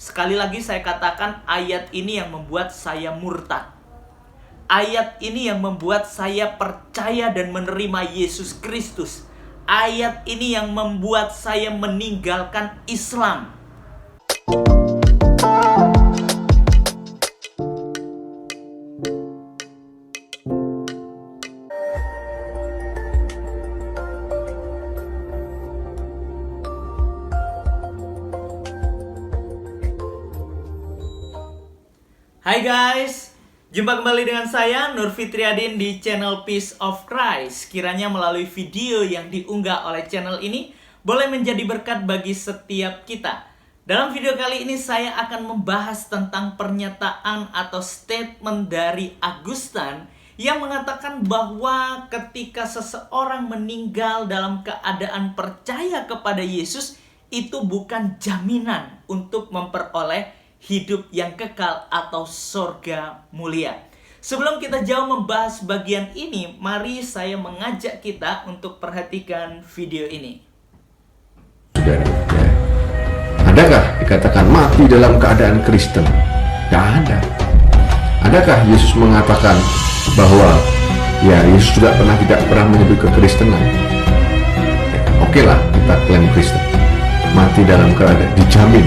Sekali lagi saya katakan, ayat ini yang membuat saya murtad. Ayat ini yang membuat saya percaya dan menerima Yesus Kristus. Ayat ini yang membuat saya meninggalkan Islam. Hai guys, jumpa kembali dengan saya Nur Fitriadin di channel Peace of Christ. Kiranya melalui video yang diunggah oleh channel ini boleh menjadi berkat bagi setiap kita. Dalam video kali ini saya akan membahas tentang pernyataan atau statement dari Augustine yang mengatakan bahwa ketika seseorang meninggal dalam keadaan percaya kepada Yesus, itu bukan jaminan untuk memperoleh hidup yang kekal atau surga mulia. Sebelum kita jauh membahas bagian ini, mari saya mengajak kita untuk perhatikan video ini. Saudara, ya. Adakah dikatakan mati dalam keadaan Kristen? Tidak ada. Adakah Yesus mengatakan bahwa Yesus juga tidak pernah menyebut kekristenan? Ya, oke lah, kita klaim Kristen. Mati dalam keadaan dijamin.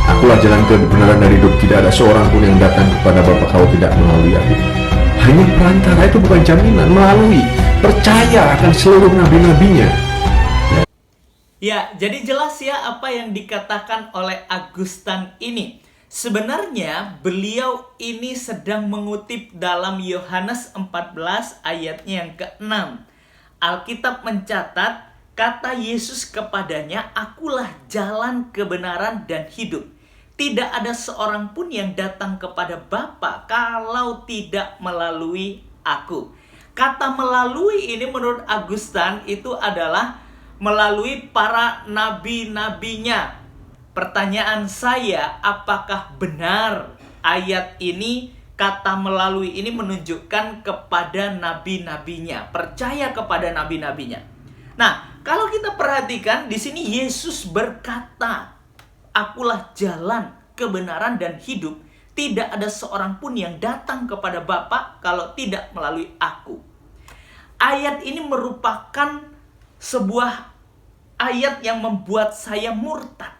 Akulah jalan kebenaran dari hidup, tidak ada seorang pun yang datang kepada Bapa kalau tidak melalui aku. Hanya perantara, itu bukan jaminan. Melalui, percaya akan seluruh nabi-nabinya. Ya, jadi jelas ya apa yang dikatakan oleh Augustine ini. Sebenarnya beliau ini sedang mengutip dalam Yohanes 14 ayatnya yang ke-6. Alkitab mencatat, kata Yesus kepadanya, "Akulah jalan, kebenaran, dan hidup. Tidak ada seorang pun yang datang kepada Bapa kalau tidak melalui aku." Kata melalui ini menurut Augustine itu adalah melalui para nabi-nabinya. Pertanyaan saya, apakah benar ayat ini, kata melalui ini menunjukkan kepada nabi-nabinya, percaya kepada nabi-nabinya? Nah, kalau kita perhatikan di sini Yesus berkata, "Akulah jalan, kebenaran, dan hidup. Tidak ada seorang pun yang datang kepada Bapa kalau tidak melalui aku." Ayat ini merupakan sebuah ayat yang membuat saya murtad.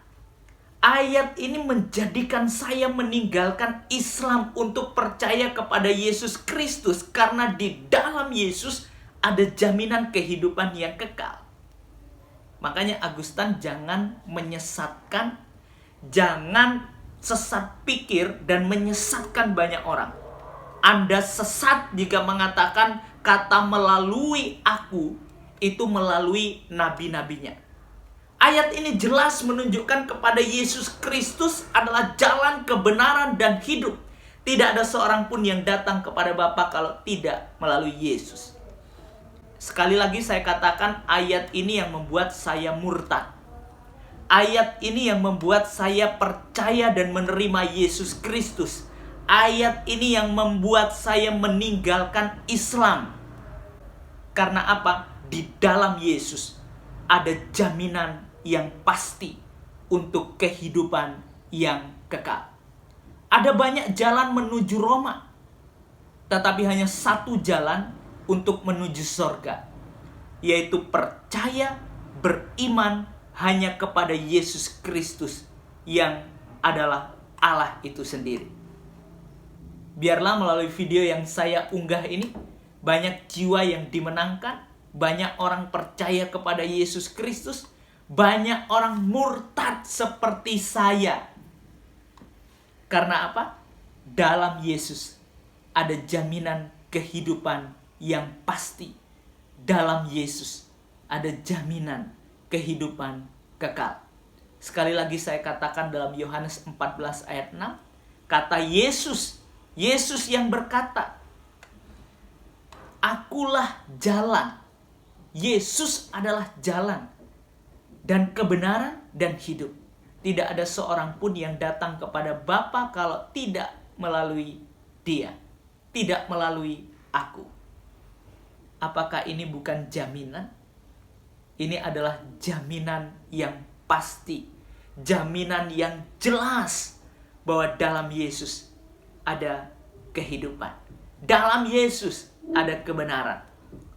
Ayat ini menjadikan saya meninggalkan Islam untuk percaya kepada Yesus Kristus, karena di dalam Yesus ada jaminan kehidupan yang kekal. Makanya Augustine jangan menyesatkan, jangan sesat pikir dan menyesatkan banyak orang. Anda sesat jika mengatakan kata melalui aku itu melalui nabi-nabinya. Ayat ini jelas menunjukkan kepada Yesus Kristus adalah jalan, kebenaran, dan hidup. Tidak ada seorang pun yang datang kepada Bapa kalau tidak melalui Yesus. Sekali lagi saya katakan, ayat ini yang membuat saya murtad. Ayat ini yang membuat saya percaya dan menerima Yesus Kristus. Ayat ini yang membuat saya meninggalkan Islam. Karena apa? Di dalam Yesus ada jaminan yang pasti untuk kehidupan yang kekal. Ada banyak jalan menuju Roma, tetapi hanya satu jalan untuk menuju surga, yaitu percaya, beriman hanya kepada Yesus Kristus yang adalah Allah itu sendiri. Biarlah melalui video yang saya unggah ini, banyak jiwa yang dimenangkan, banyak orang percaya kepada Yesus Kristus, banyak orang murtad seperti saya. Karena apa? Dalam Yesus ada jaminan kehidupan yang pasti. Dalam Yesus ada jaminan kehidupan kekal. Sekali lagi saya katakan dalam Yohanes 14 ayat 6, kata Yesus yang berkata, "Akulah jalan." Yesus adalah jalan dan kebenaran dan hidup. Tidak ada seorang pun yang datang kepada Bapa kalau tidak melalui Dia, tidak melalui aku. Apakah ini bukan jaminan? Ini adalah jaminan yang pasti. jaminan yang jelas bahwa dalam Yesus ada kehidupan. Dalam Yesus ada kebenaran.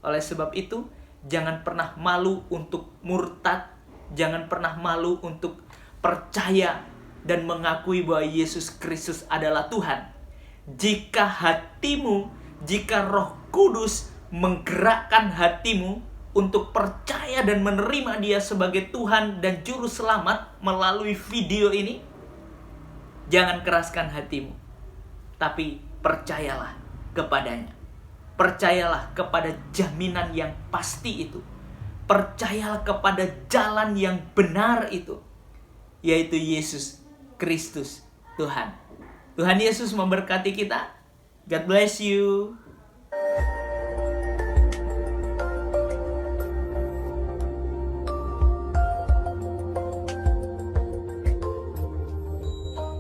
Oleh sebab itu, jangan pernah malu untuk murtad. Jangan pernah malu untuk percaya dan mengakui bahwa Yesus Kristus adalah Tuhan. Jika hatimu, jika Roh Kudus menggerakkan hatimu untuk percaya dan menerima Dia sebagai Tuhan dan Juru Selamat melalui video ini, jangan keraskan hatimu, tapi percayalah kepadanya. Percayalah kepada jaminan yang pasti itu. Percayalah kepada jalan yang benar itu, yaitu Yesus Kristus Tuhan. Tuhan Yesus memberkati kita. God bless you.